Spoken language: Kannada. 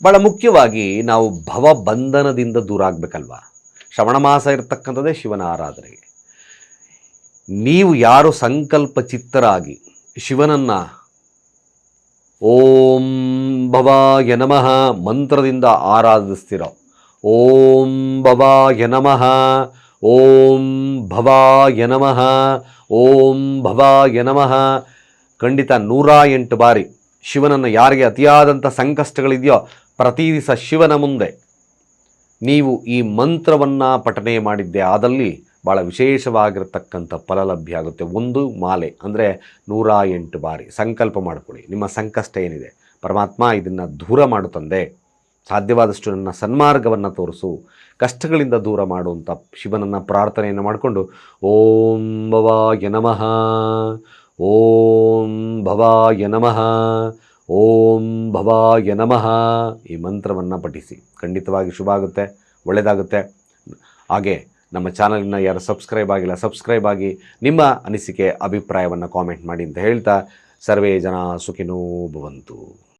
ಭಾಳ ಮುಖ್ಯವಾಗಿ ನಾವು ಭವಬಂಧನದಿಂದ ದೂರ ಆಗಬೇಕಲ್ವಾ. ಶ್ರವಣ ಮಾಸ ಇರತಕ್ಕಂಥದ್ದೇ ಶಿವನ ಆರಾಧನೆಗೆ. ನೀವು ಯಾರು ಸಂಕಲ್ಪ ಚಿತ್ತರಾಗಿ ಶಿವನನ್ನು ಓಂ ಭವಾಯ ನಮಃ ಮಂತ್ರದಿಂದ ಆರಾಧಿಸ್ತಿರೋ, ಓಂ ಭವಾಯ ನಮಃ, ಓಂ ಭವಾಯ ನಮಃ, ಓಂ ಭವಾಯ ನಮಃ, ಖಂಡಿತ 108 ಬಾರಿ ಶಿವನನ್ನು, ಯಾರಿಗೆ ಅತಿಯಾದಂಥ ಸಂಕಷ್ಟಗಳಿದೆಯೋ ಪ್ರತಿ ದಿವಸ ಶಿವನ ಮುಂದೆ ನೀವು ಈ ಮಂತ್ರವನ್ನು ಪಠನೆ ಮಾಡಿದ್ದೆ ಆದಲ್ಲಿ ಭಾಳ ವಿಶೇಷವಾಗಿರತಕ್ಕಂಥ ಫಲ ಲಭ್ಯ ಆಗುತ್ತೆ. ಒಂದು ಮಾಲೆ ಅಂದರೆ 108 ಬಾರಿ ಸಂಕಲ್ಪ ಮಾಡಿಕೊಳ್ಳಿ. ನಿಮ್ಮ ಸಂಕಷ್ಟ ಏನಿದೆ, ಪರಮಾತ್ಮ ಇದನ್ನು ದೂರ ಮಾಡು ತಂದೆ, ಸಾಧ್ಯವಾದಷ್ಟು ನನ್ನ ಸನ್ಮಾರ್ಗವನ್ನು ತೋರಿಸು, ಕಷ್ಟಗಳಿಂದ ದೂರ ಮಾಡುವಂಥ ಶಿವನನ್ನು ಪ್ರಾರ್ಥನೆಯನ್ನು ಮಾಡಿಕೊಂಡು ಓಂ ಭವಾಯ ನಮಃ, ಓಂ ಭವಾಯ ನಮಃ, ಓಂ ಭವಾಯ ನಮಃ ಈ ಮಂತ್ರವನ್ನು ಪಠಿಸಿ. ಖಂಡಿತವಾಗಿ ಶುಭ ಆಗುತ್ತೆ, ಒಳ್ಳೆಯದಾಗುತ್ತೆ. ಹಾಗೆ ನಮ್ಮ ಚಾನಲನ್ನು ಯಾರು ಸಬ್ಸ್ಕ್ರೈಬ್ ಆಗಿಲ್ಲ ಸಬ್ಸ್ಕ್ರೈಬ್ ಆಗಿ ನಿಮ್ಮ ಅನಿಸಿಕೆ ಅಭಿಪ್ರಾಯವನ್ನು ಕಾಮೆಂಟ್ ಮಾಡಿ ಅಂತ ಹೇಳ್ತಾ, ಸರ್ವೇ ಜನ ಸುಖಿನೋ ಭವಂತು.